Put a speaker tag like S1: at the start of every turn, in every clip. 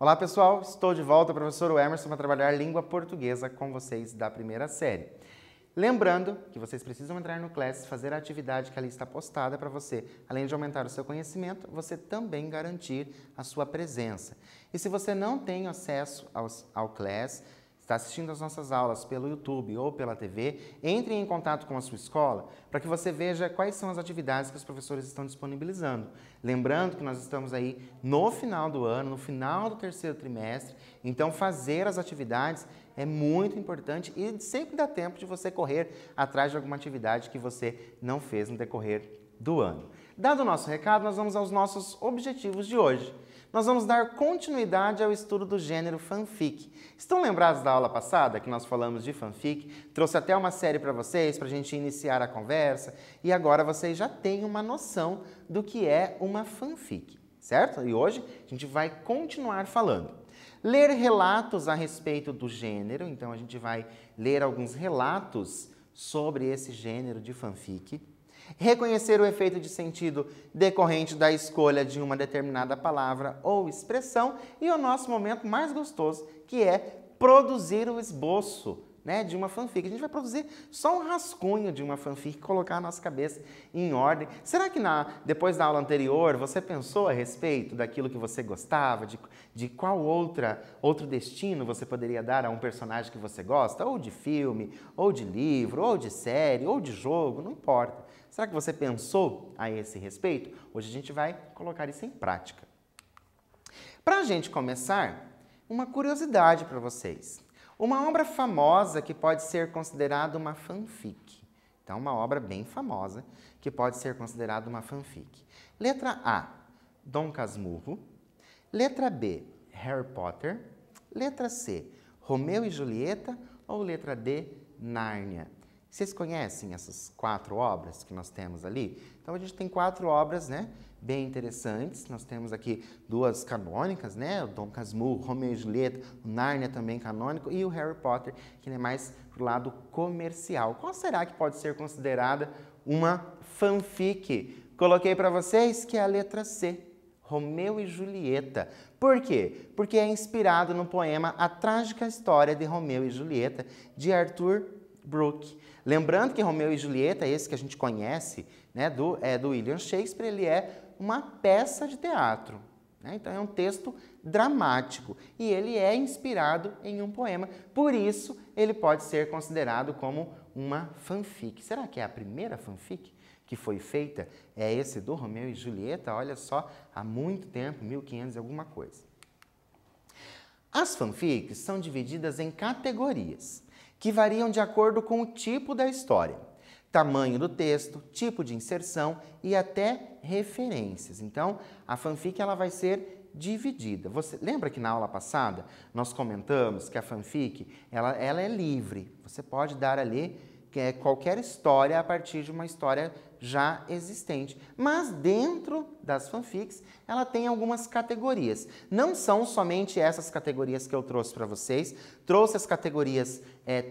S1: Olá pessoal, estou de volta, professor Emerson, para trabalhar língua portuguesa com vocês da primeira série. Lembrando que vocês precisam entrar no Class, fazer a atividade que ali está postada para você, além de aumentar o seu conhecimento, você também garantir a sua presença. E se você não tem acesso ao Class, está assistindo as nossas aulas pelo YouTube ou pela TV, entre em contato com a sua escola para que você veja quais são as atividades que os professores estão disponibilizando. Lembrando que nós estamos aí no final do ano, no final do terceiro trimestre, então fazer as atividades é muito importante e sempre dá tempo de você correr atrás de alguma atividade que você não fez no decorrer do ano. Dado o nosso recado, nós vamos aos nossos objetivos de hoje. Nós vamos dar continuidade ao estudo do gênero fanfic. Estão lembrados da aula passada que nós falamos de fanfic? Trouxe até uma série para vocês, para a gente iniciar a conversa. E agora vocês já têm uma noção do que é uma fanfic, certo? E hoje a gente vai continuar falando. Ler relatos a respeito do gênero. Então a gente vai ler alguns relatos sobre esse gênero de fanfic. Reconhecer o efeito de sentido decorrente da escolha de uma determinada palavra ou expressão e o nosso momento mais gostoso, que é produzir o esboço, de uma fanfic. A gente vai produzir só um rascunho de uma fanfic, colocar a nossa cabeça em ordem. Será que depois da aula anterior você pensou a respeito daquilo que você gostava, de qual outro destino você poderia dar a um personagem que você gosta? Ou de filme, ou de livro, ou de série, ou de jogo, não importa. Será que você pensou a esse respeito? Hoje a gente vai colocar isso em prática. Para a gente começar, uma curiosidade para vocês. Uma obra famosa que pode ser considerada uma fanfic. Então, uma obra bem famosa que pode ser considerada uma fanfic. Letra A, Dom Casmurro. Letra B, Harry Potter. Letra C, Romeu e Julieta. Ou letra D, Nárnia. Vocês conhecem essas 4 obras que nós temos ali? Então, a gente tem 4 obras, bem interessantes. Nós temos aqui 2 canônicas, o Dom Casmurro, Romeu e Julieta, o Nárnia também canônico e o Harry Potter, que é mais pro lado comercial. Qual será que pode ser considerada uma fanfic? Coloquei para vocês que é a letra C, Romeu e Julieta. Por quê? Porque é inspirado no poema A Trágica História de Romeu e Julieta, de Arthur Brooke. Lembrando que Romeu e Julieta, esse que a gente conhece, do William Shakespeare, ele é uma peça de teatro. Então é um texto dramático e ele é inspirado em um poema. Por isso, ele pode ser considerado como uma fanfic. Será que é a primeira fanfic que foi feita? É esse do Romeu e Julieta? Olha só, há muito tempo, 1500 e alguma coisa. As fanfics são divididas em categorias, que variam de acordo com o tipo da história, tamanho do texto, tipo de inserção e até referências. Então, a fanfic ela vai ser dividida. Você lembra que na aula passada nós comentamos que a fanfic ela é livre. Você pode dar ali qualquer história a partir de uma história já existente. Mas dentro das fanfics, ela tem algumas categorias. Não são somente essas categorias que eu trouxe para vocês. Trouxe as categorias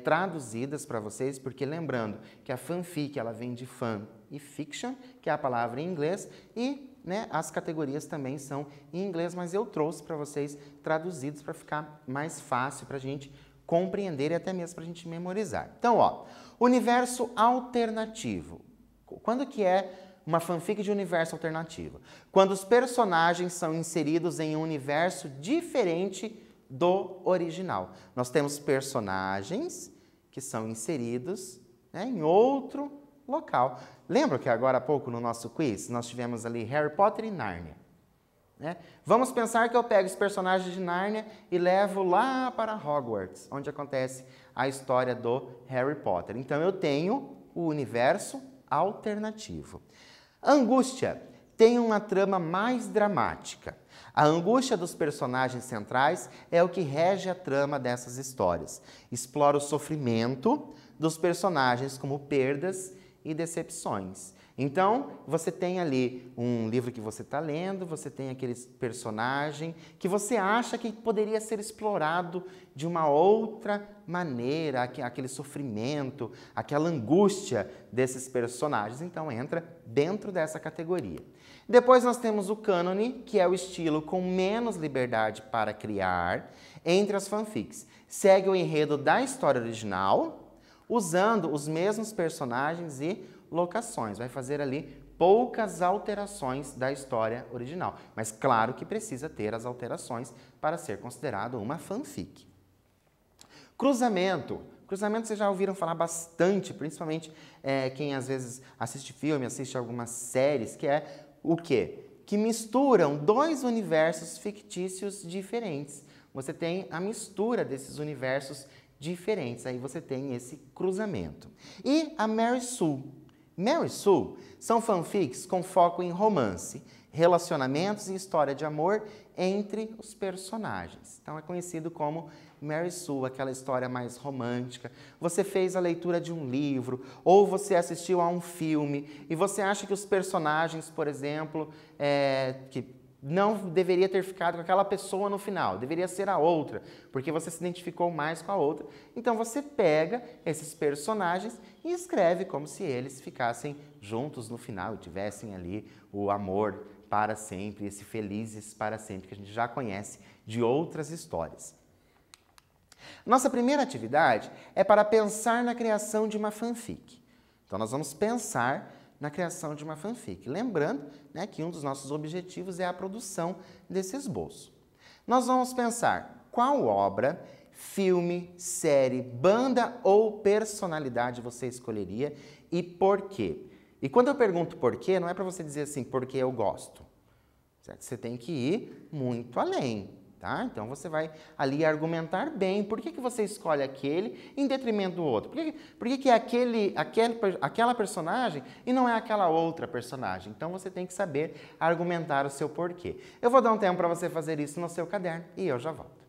S1: traduzidas para vocês, porque lembrando que a fanfic ela vem de fan e fiction, que é a palavra em inglês, e as categorias também são em inglês, mas eu trouxe para vocês traduzidos para ficar mais fácil para a gente compreender e até mesmo para a gente memorizar. Então, universo alternativo. Quando que é uma fanfic de universo alternativo? Quando os personagens são inseridos em um universo diferente do original. Nós temos personagens que são inseridos em outro local. Lembra que agora há pouco no nosso quiz nós tivemos ali Harry Potter e Nárnia? Vamos pensar que eu pego os personagens de Nárnia e levo lá para Hogwarts, onde acontece a história do Harry Potter. Então, eu tenho o universo alternativo. Angústia tem uma trama mais dramática. A angústia dos personagens centrais é o que rege a trama dessas histórias. Explora o sofrimento dos personagens como perdas e decepções. Então, você tem ali um livro que você está lendo, você tem aquele personagem que você acha que poderia ser explorado de uma outra maneira, aquele sofrimento, aquela angústia desses personagens. Então, entra dentro dessa categoria. Depois nós temos o cânone, que é o estilo com menos liberdade para criar entre as fanfics. Segue o enredo da história original, usando os mesmos personagens e locações. Vai fazer ali poucas alterações da história original. Mas claro que precisa ter as alterações para ser considerado uma fanfic. Cruzamento. Cruzamento vocês já ouviram falar bastante, principalmente quem às vezes assiste filme, assiste algumas séries, que é o quê? Que misturam dois universos fictícios diferentes. Você tem a mistura desses universos diferentes, aí você tem esse cruzamento. E a Mary Sue. Mary Sue são fanfics com foco em romance, relacionamentos e história de amor entre os personagens. Então é conhecido como Mary Sue, aquela história mais romântica. Você fez a leitura de um livro ou você assistiu a um filme e você acha que os personagens, por exemplo, que não deveria ter ficado com aquela pessoa no final, deveria ser a outra, porque você se identificou mais com a outra. Então você pega esses personagens e escreve como se eles ficassem juntos no final e tivessem ali o amor para sempre, esse felizes para sempre, que a gente já conhece de outras histórias. Nossa primeira atividade é para pensar na criação de uma fanfic. Então nós vamos pensar na criação de uma fanfic. Lembrando, né, que um dos nossos objetivos é a produção desse esboço. Nós vamos pensar qual obra, filme, série, banda ou personalidade você escolheria e por quê. E quando eu pergunto por quê, não é para você dizer assim, porque eu gosto. Certo? Você tem que ir muito além. Tá? Então você vai ali argumentar bem por que você escolhe aquele em detrimento do outro. Por que é aquela personagem e não é aquela outra personagem? Então você tem que saber argumentar o seu porquê. Eu vou dar um tempo para você fazer isso no seu caderno e eu já volto.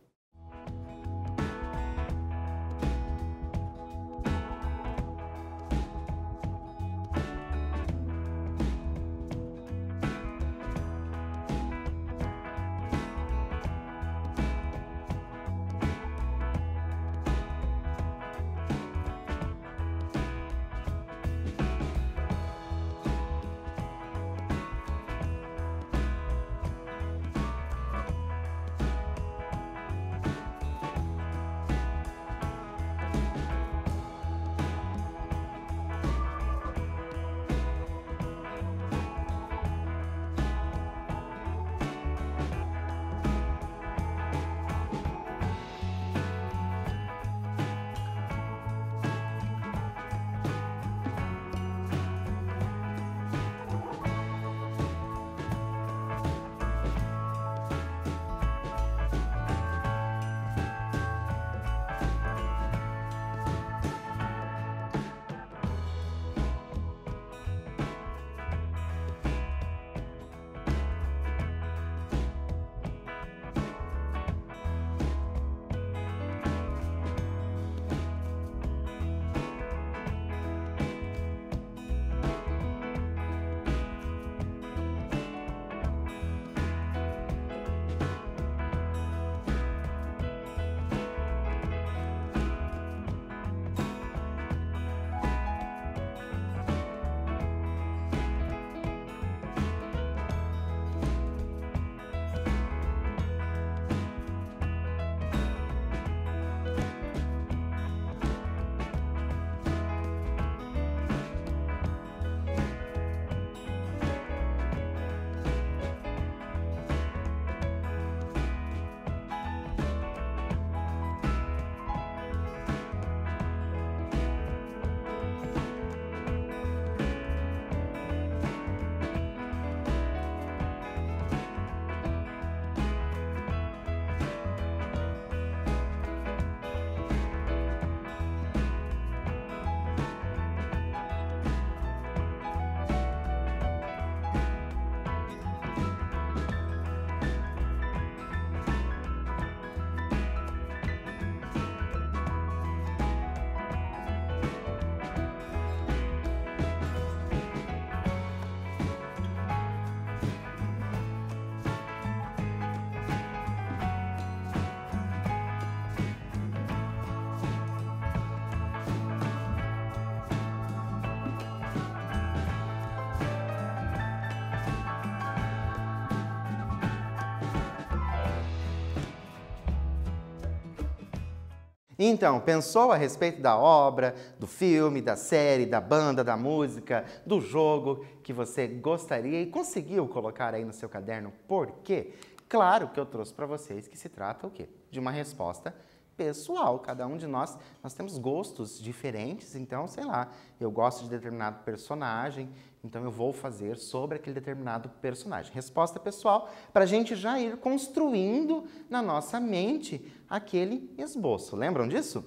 S1: Então, pensou a respeito da obra, do filme, da série, da banda, da música, do jogo que você gostaria e conseguiu colocar aí no seu caderno? Por quê? Claro que eu trouxe para vocês que se trata o quê? De uma resposta pessoal. Cada um de nós temos gostos diferentes, então, sei lá, eu gosto de determinado personagem, então eu vou fazer sobre aquele determinado personagem. Resposta pessoal para a gente já ir construindo na nossa mente aquele esboço. Lembram disso?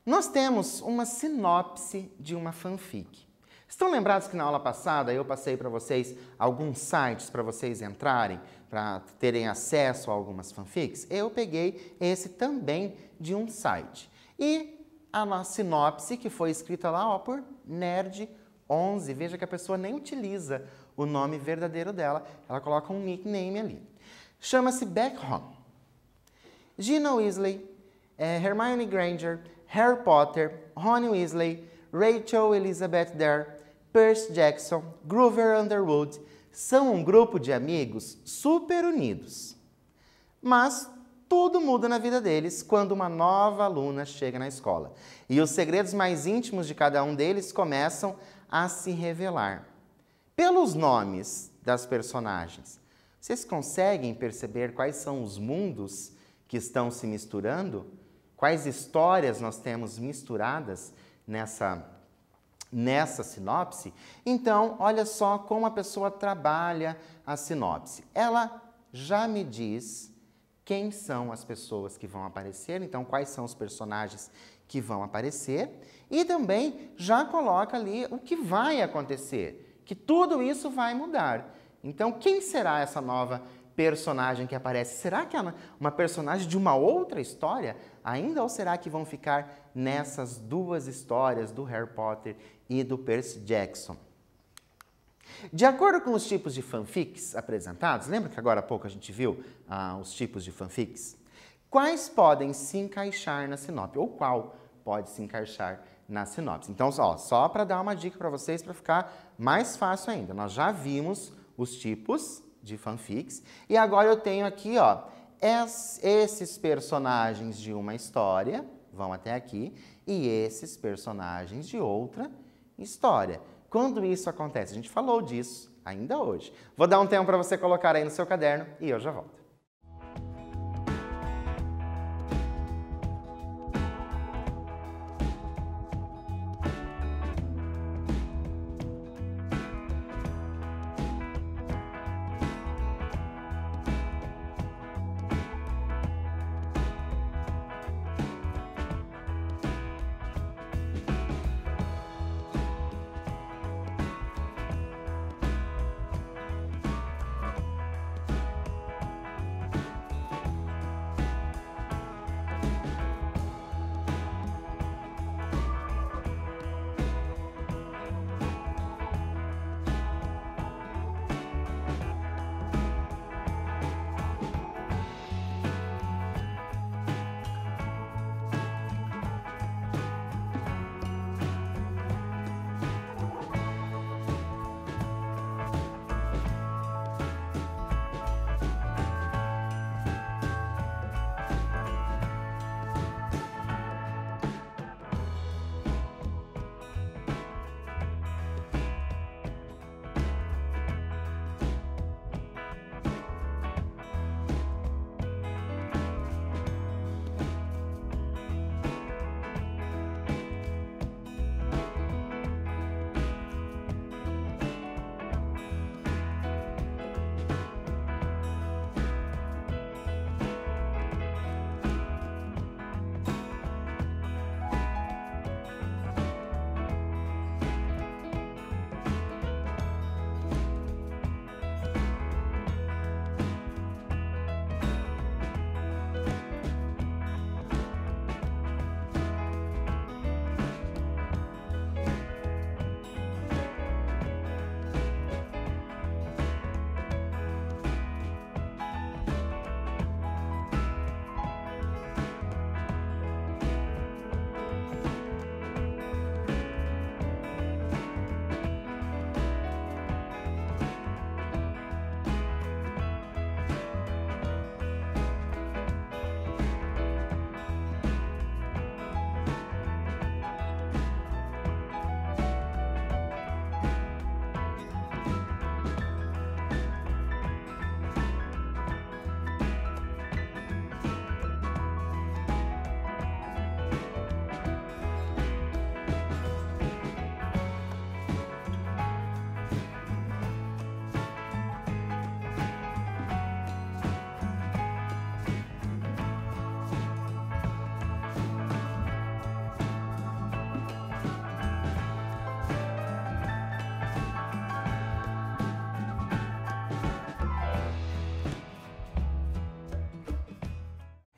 S1: Nós temos uma sinopse de uma fanfic. Estão lembrados que na aula passada eu passei para vocês alguns sites para vocês entrarem, para terem acesso a algumas fanfics? Eu peguei esse também de um site. E a sinopse que foi escrita lá, ó, por Nerd11. Veja que a pessoa nem utiliza o nome verdadeiro dela, ela coloca um nickname ali. Chama-se Back Home. Gina Weasley, Hermione Granger, Harry Potter, Ron Weasley, Rachel Elizabeth Dare, Percy Jackson, Grover Underwood são um grupo de amigos super unidos. Mas tudo muda na vida deles quando uma nova aluna chega na escola. E os segredos mais íntimos de cada um deles começam a se revelar. Pelos nomes das personagens, vocês conseguem perceber quais são os mundos que estão se misturando? Quais histórias nós temos misturadas nessa sinopse? Então, olha só como a pessoa trabalha a sinopse. Ela já me diz quem são as pessoas que vão aparecer, então quais são os personagens que vão aparecer, e também já coloca ali o que vai acontecer, que tudo isso vai mudar. Então, quem será essa nova personagem que aparece? Será que é uma personagem de uma outra história ainda, ou será que vão ficar nessas duas histórias do Harry Potter e do Percy Jackson? De acordo com os tipos de fanfics apresentados, lembra que agora há pouco a gente viu os tipos de fanfics? Quais podem se encaixar na sinopse? Ou qual pode se encaixar na sinopse? Então, ó, só para dar uma dica para vocês, para ficar mais fácil ainda. Nós já vimos os tipos de fanfics e agora eu tenho aqui, ó, esses personagens de uma história vão até aqui e esses personagens de outra história. Quando isso acontece? A gente falou disso ainda hoje. Vou dar um tempo para você colocar aí no seu caderno e eu já volto.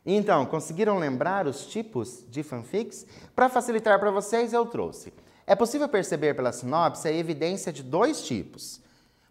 S1: Então, conseguiram lembrar os tipos de fanfics? Para facilitar para vocês, eu trouxe. É possível perceber pela sinopse a evidência de 2 tipos.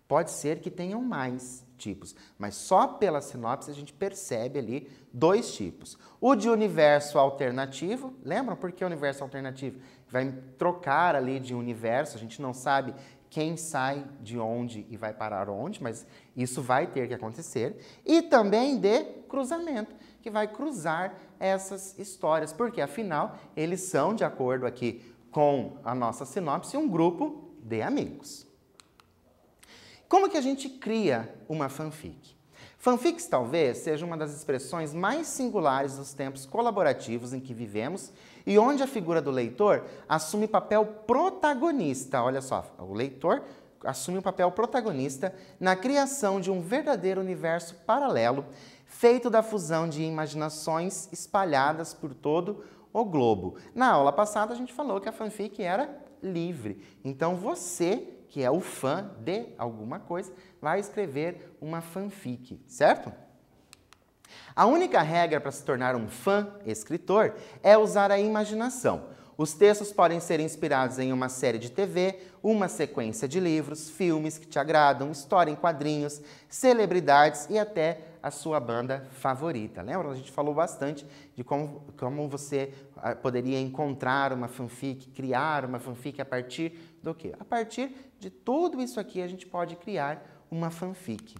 S1: Pode ser que tenham mais tipos, mas só pela sinopse a gente percebe ali 2 tipos. O de universo alternativo, lembram por que universo alternativo? Vai trocar ali de universo, a gente não sabe quem sai de onde e vai parar onde, mas isso vai ter que acontecer. E também de cruzamento, que vai cruzar essas histórias, porque afinal eles são, de acordo aqui com a nossa sinopse, um grupo de amigos. Como que a gente cria uma fanfic? Fanfics talvez seja uma das expressões mais singulares dos tempos colaborativos em que vivemos e onde a figura do leitor assume papel protagonista. Olha só, o leitor assume o papel protagonista na criação de um verdadeiro universo paralelo feito da fusão de imaginações espalhadas por todo o globo. Na aula passada a gente falou que a fanfic era livre, então você, que é o fã de alguma coisa, vai escrever uma fanfic, certo? A única regra para se tornar um fã-escritor é usar a imaginação. Os textos podem ser inspirados em uma série de TV, uma sequência de livros, filmes que te agradam, história em quadrinhos, celebridades e até a sua banda favorita. Lembra? A gente falou bastante de como você poderia encontrar uma fanfic, criar uma fanfic a partir do quê? A partir de tudo isso aqui a gente pode criar uma fanfic.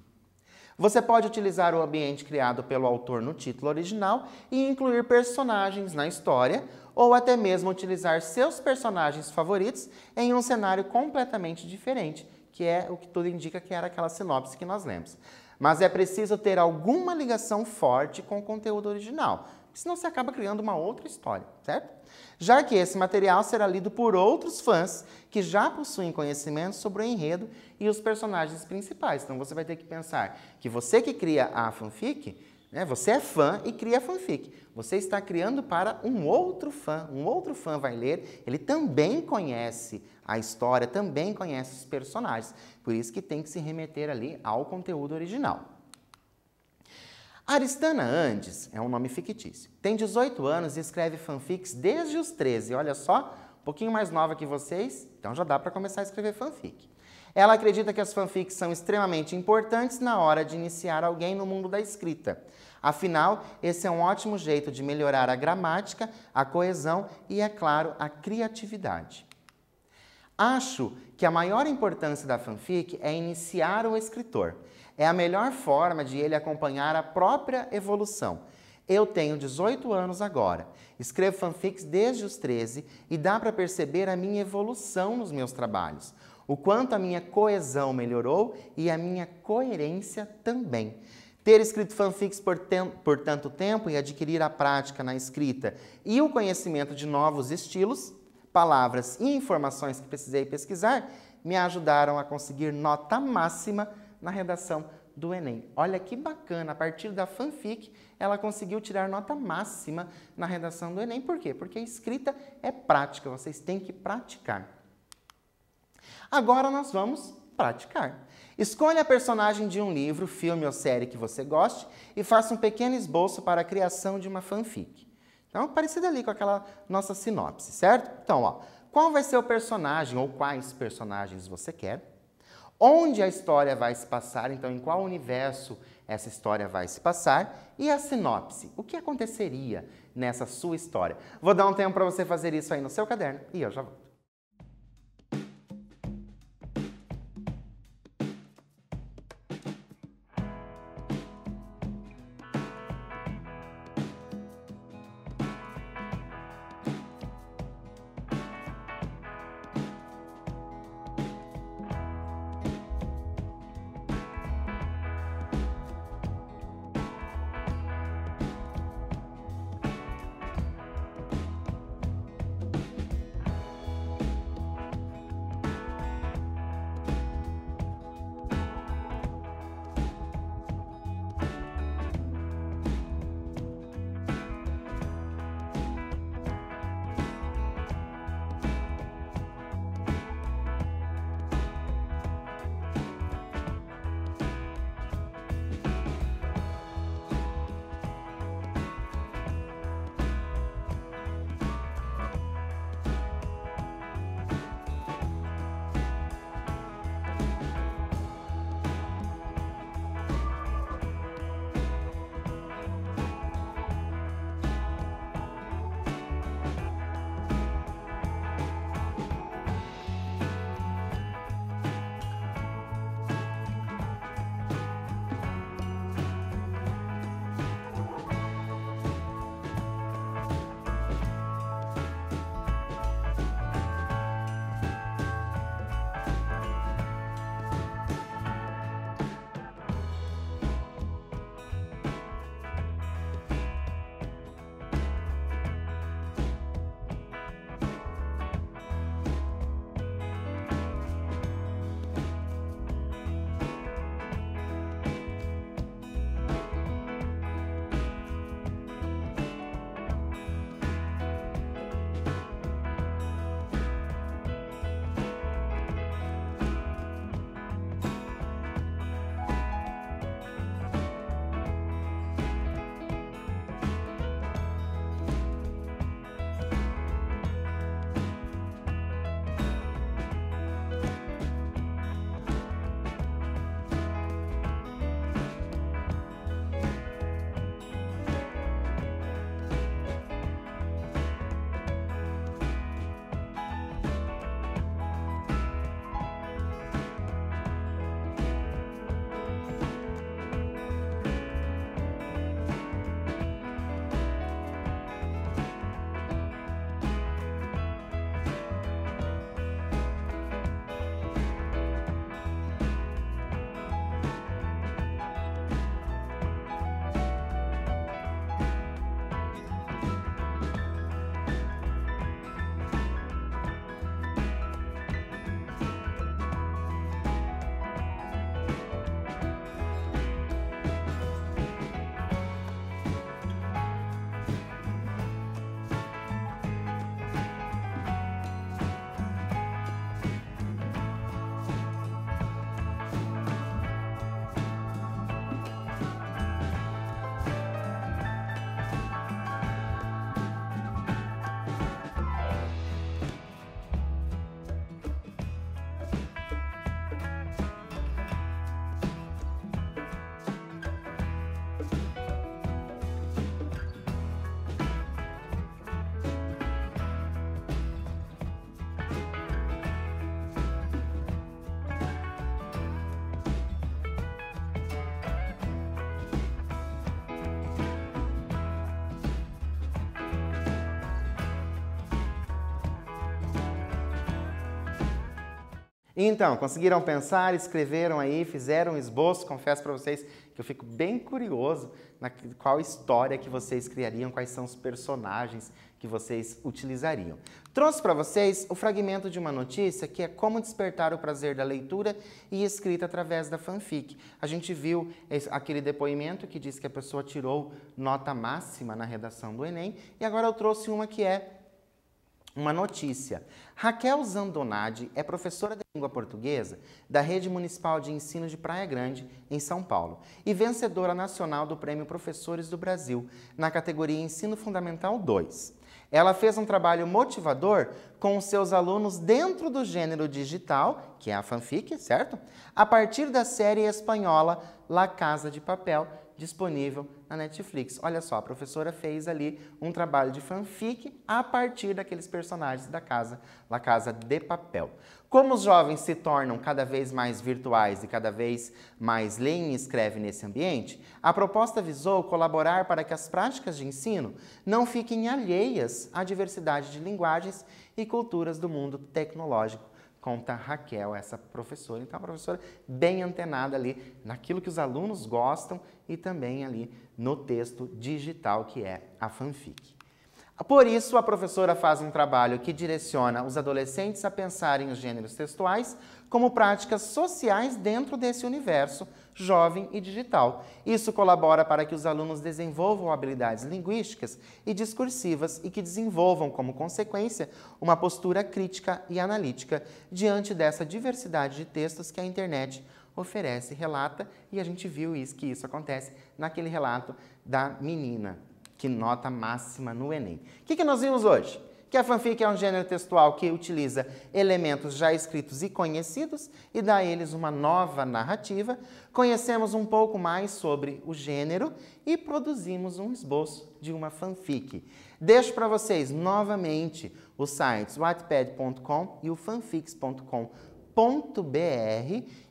S1: Você pode utilizar o ambiente criado pelo autor no título original e incluir personagens na história, ou até mesmo utilizar seus personagens favoritos em um cenário completamente diferente, que é o que tudo indica que era aquela sinopse que nós lemos. Mas é preciso ter alguma ligação forte com o conteúdo original, senão você acaba criando uma outra história, certo? Já que esse material será lido por outros fãs que já possuem conhecimento sobre o enredo e os personagens principais. Então você vai ter que pensar que você que cria a fanfic, né, você é fã e cria a fanfic. Você está criando para um outro fã vai ler, ele também conhece a história, também conhece os personagens. Por isso que tem que se remeter ali ao conteúdo original. Aristana Andes é um nome fictício. Tem 18 anos e escreve fanfics desde os 13. Olha só, um pouquinho mais nova que vocês, então já dá para começar a escrever fanfic. Ela acredita que as fanfics são extremamente importantes na hora de iniciar alguém no mundo da escrita. Afinal, esse é um ótimo jeito de melhorar a gramática, a coesão e, é claro, a criatividade. Acho que a maior importância da fanfic é iniciar o escritor. É a melhor forma de ele acompanhar a própria evolução. Eu tenho 18 anos agora, escrevo fanfics desde os 13 e dá para perceber a minha evolução nos meus trabalhos. O quanto a minha coesão melhorou e a minha coerência também. Ter escrito fanfics por tanto tempo e adquirir a prática na escrita e o conhecimento de novos estilos, palavras e informações que precisei pesquisar, me ajudaram a conseguir nota máxima na redação do Enem. Olha que bacana, a partir da fanfic, ela conseguiu tirar nota máxima na redação do Enem. Por quê? Porque a escrita é prática, vocês têm que praticar. Agora nós vamos praticar. Escolha a personagem de um livro, filme ou série que você goste e faça um pequeno esboço para a criação de uma fanfic. Então, parecido ali com aquela nossa sinopse, certo? Então, ó, qual vai ser o personagem ou quais personagens você quer? Onde a história vai se passar, então em qual universo essa história vai se passar, e a sinopse, o que aconteceria nessa sua história. Vou dar um tempo para você fazer isso aí no seu caderno e eu já volto. Então, conseguiram pensar, escreveram aí, fizeram um esboço? Confesso para vocês que eu fico bem curioso na qual história que vocês criariam, quais são os personagens que vocês utilizariam. Trouxe para vocês o fragmento de uma notícia que é como despertar o prazer da leitura e escrita através da fanfic. A gente viu aquele depoimento que diz que a pessoa tirou nota máxima na redação do Enem e agora eu trouxe uma que é uma notícia. Raquel Zandonade é professora de língua portuguesa da Rede Municipal de Ensino de Praia Grande, em São Paulo, e vencedora nacional do Prêmio Professores do Brasil, na categoria Ensino Fundamental 2. Ela fez um trabalho motivador com os seus alunos dentro do gênero digital, que é a fanfic, certo? A partir da série espanhola La Casa de Papel, disponível na Netflix. Olha só, a professora fez ali um trabalho de fanfic a partir daqueles personagens da La Casa de Papel. Como os jovens se tornam cada vez mais virtuais e cada vez mais leem e escrevem nesse ambiente, a proposta visou colaborar para que as práticas de ensino não fiquem alheias à diversidade de linguagens e culturas do mundo tecnológico. Conta Raquel, essa professora. Então, a professora bem antenada ali naquilo que os alunos gostam e também ali no texto digital, que é a fanfic. Por isso, a professora faz um trabalho que direciona os adolescentes a pensarem os gêneros textuais como práticas sociais dentro desse universo jovem e digital. Isso colabora para que os alunos desenvolvam habilidades linguísticas e discursivas e que desenvolvam, como consequência, uma postura crítica e analítica diante dessa diversidade de textos que a internet oferece, relata, e a gente viu que isso acontece naquele relato da menina que nota máxima no Enem. O que nós vimos hoje? Que a fanfic é um gênero textual que utiliza elementos já escritos e conhecidos e dá a eles uma nova narrativa. Conhecemos um pouco mais sobre o gênero e produzimos um esboço de uma fanfic. Deixo para vocês novamente os sites wattpad.com e o fanfics.com.br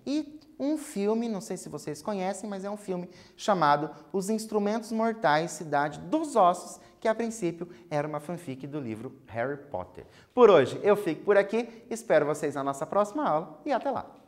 S1: e um filme, não sei se vocês conhecem, mas é um filme chamado Os Instrumentos Mortais, Cidade dos Ossos, que a princípio era uma fanfic do livro Harry Potter. Por hoje eu fico por aqui, espero vocês na nossa próxima aula e até lá!